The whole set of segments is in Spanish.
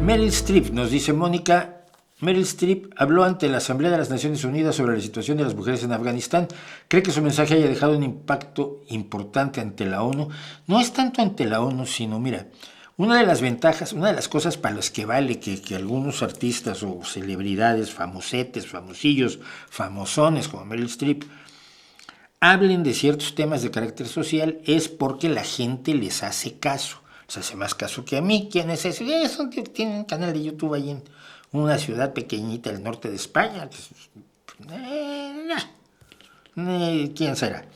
Meryl Streep, nos dice Mónica. Meryl Streep habló ante la Asamblea de las Naciones Unidas sobre la situación de las mujeres en Afganistán. ¿Cree que su mensaje haya dejado un impacto importante ante la ONU? No es tanto ante la ONU, sino, mira, una de las ventajas, una de las cosas para las que vale que algunos artistas o celebridades, famosetes, famosillos, famosones como Meryl Streep, hablen de ciertos temas de carácter social es porque la gente les hace caso. Les hace más caso que a mí. ¿Quién es ese? Eso tiene un canal de YouTube ahí en una ciudad pequeñita del norte de España. ¿Quién será?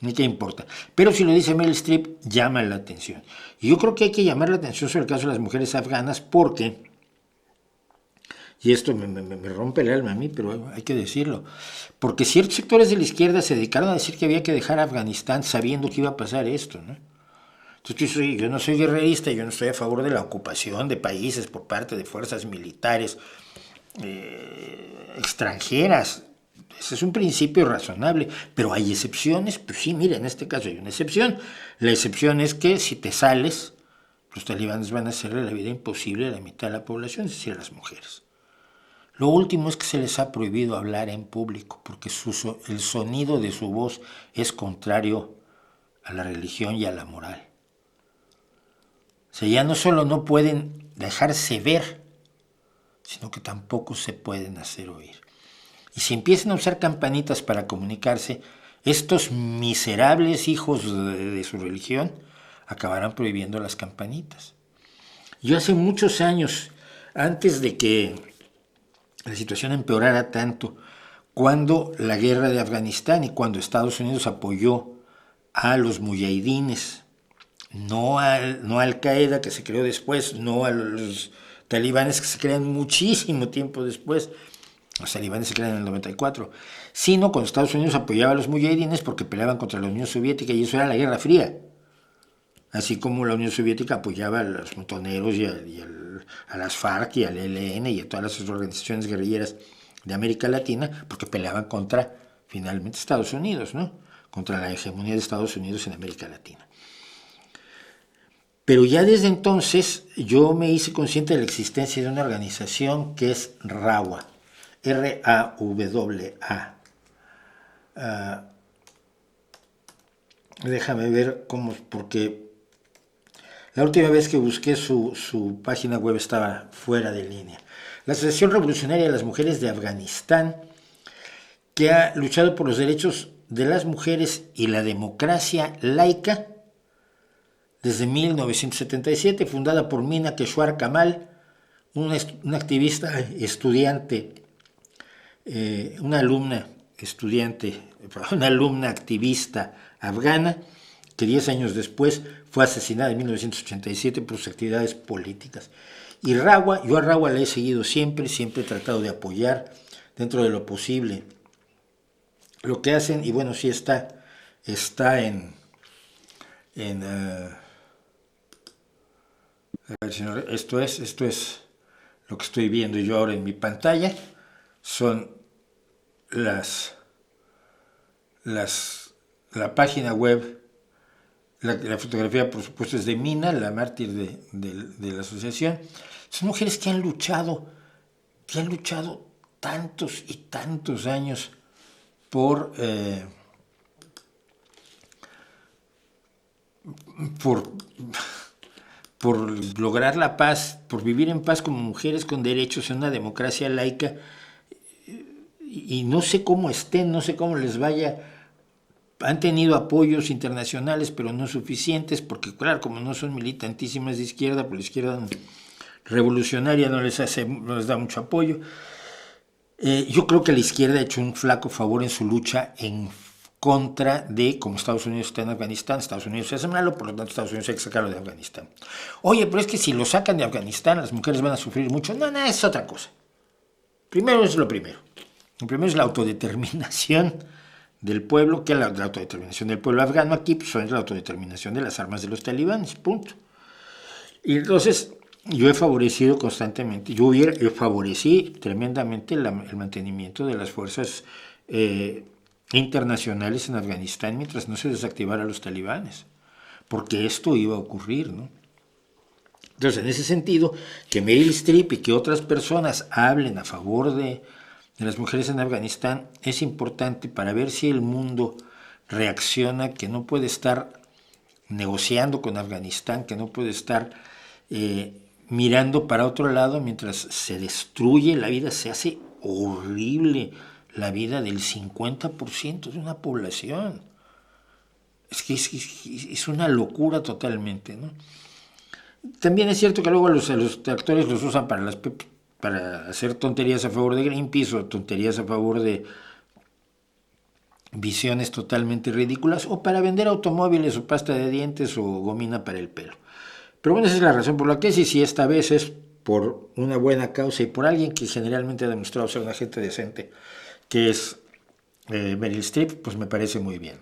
Ni qué importa. Pero si lo dice Meryl Streep, llama la atención. Y yo creo que hay que llamar la atención sobre el caso de las mujeres afganas porque, y esto me rompe el alma a mí, pero hay que decirlo, porque ciertos sectores de la izquierda se dedicaron a decir que había que dejar a Afganistán sabiendo que iba a pasar esto, ¿no? Entonces yo no soy guerrerista, yo no estoy a favor de la ocupación de países por parte de fuerzas militares extranjeras. Ese es un principio razonable, pero hay excepciones. Pues sí, mira, en este caso hay una excepción. La excepción es que si te sales, los talibanes van a hacerle la vida imposible a la mitad de la población, es decir, a las mujeres. Lo último es que se les ha prohibido hablar en público, porque el sonido de su voz es contrario a la religión y a la moral. O sea, ya no solo no pueden dejarse ver, sino que tampoco se pueden hacer oír. Y si empiezan a usar campanitas para comunicarse, estos miserables hijos de su religión acabarán prohibiendo las campanitas. Yo hace muchos años, antes de que la situación empeorara tanto, cuando la guerra de Afganistán y cuando Estados Unidos apoyó a los muyahidines, no a Al-Qaeda que se creó después, no a los talibanes que se crean muchísimo tiempo después, los talibanes se crean en el 94, sino cuando Estados Unidos apoyaba a los mujahidines porque peleaban contra la Unión Soviética, y eso era la Guerra Fría. Así como la Unión Soviética apoyaba a los montoneros y a las FARC y al ELN y a todas las organizaciones guerrilleras de América Latina, porque peleaban contra, finalmente, Estados Unidos, ¿no? Contra la hegemonía de Estados Unidos en América Latina. Pero ya desde entonces yo me hice consciente de la existencia de una organización que es RAWA, R-A-W-A. Déjame ver cómo, porque la última vez que busqué su página web estaba fuera de línea. La Asociación Revolucionaria de las Mujeres de Afganistán, que ha luchado por los derechos de las mujeres y la democracia laica desde 1977, fundada por Mina Keshwar Kamal, una activista estudiante, una alumna activista afgana, que 10 años después fue asesinada en 1987 por sus actividades políticas. Y RAWA, yo a RAWA la he seguido siempre he tratado de apoyar dentro de lo posible lo que hacen, y bueno, sí está en a ver, señor, esto es lo que estoy viendo yo ahora en mi pantalla. Son la página web, la fotografía, por supuesto, es de Mina, la mártir de la asociación. Son mujeres que han luchado tantos y tantos años por lograr la paz, por vivir en paz como mujeres con derechos en una democracia laica, y no sé cómo estén, no sé cómo les vaya. Han tenido apoyos internacionales, pero no suficientes, porque claro, como no son militantísimas de izquierda, pues la izquierda revolucionaria no les da mucho apoyo. Yo creo que la izquierda ha hecho un flaco favor en su lucha en contra de, como Estados Unidos está en Afganistán, Estados Unidos se hace malo, por lo tanto Estados Unidos hay que sacarlo de Afganistán. Oye, pero es que si lo sacan de Afganistán, las mujeres van a sufrir mucho. No, es otra cosa. Primero es lo primero. Lo primero es la autodeterminación del pueblo, que es la autodeterminación del pueblo afgano. Aquí pues, es la autodeterminación de las armas de los talibanes, punto. Y entonces yo he favorecido constantemente, yo favorecí tremendamente el mantenimiento de las fuerzas internacionales en Afganistán mientras no se desactivara a los talibanes, porque esto iba a ocurrir, ¿no? Entonces, en ese sentido, que Meryl Streep y que otras personas hablen a favor de las mujeres en Afganistán es importante para ver si el mundo reacciona, que no puede estar negociando con Afganistán, que no puede estar mirando para otro lado mientras se destruye la vida, se hace horrible la vida del 50% de una población. Es que es una locura totalmente, ¿no? También es cierto que luego a los actores los usan para hacer tonterías a favor de Greenpeace o tonterías a favor de visiones totalmente ridículas o para vender automóviles o pasta de dientes o gomina para el pelo. Pero bueno, esa es la razón por la tesis y esta vez es por una buena causa y por alguien que generalmente ha demostrado ser una gente decente, que es Meryl Streep, pues me parece muy bien.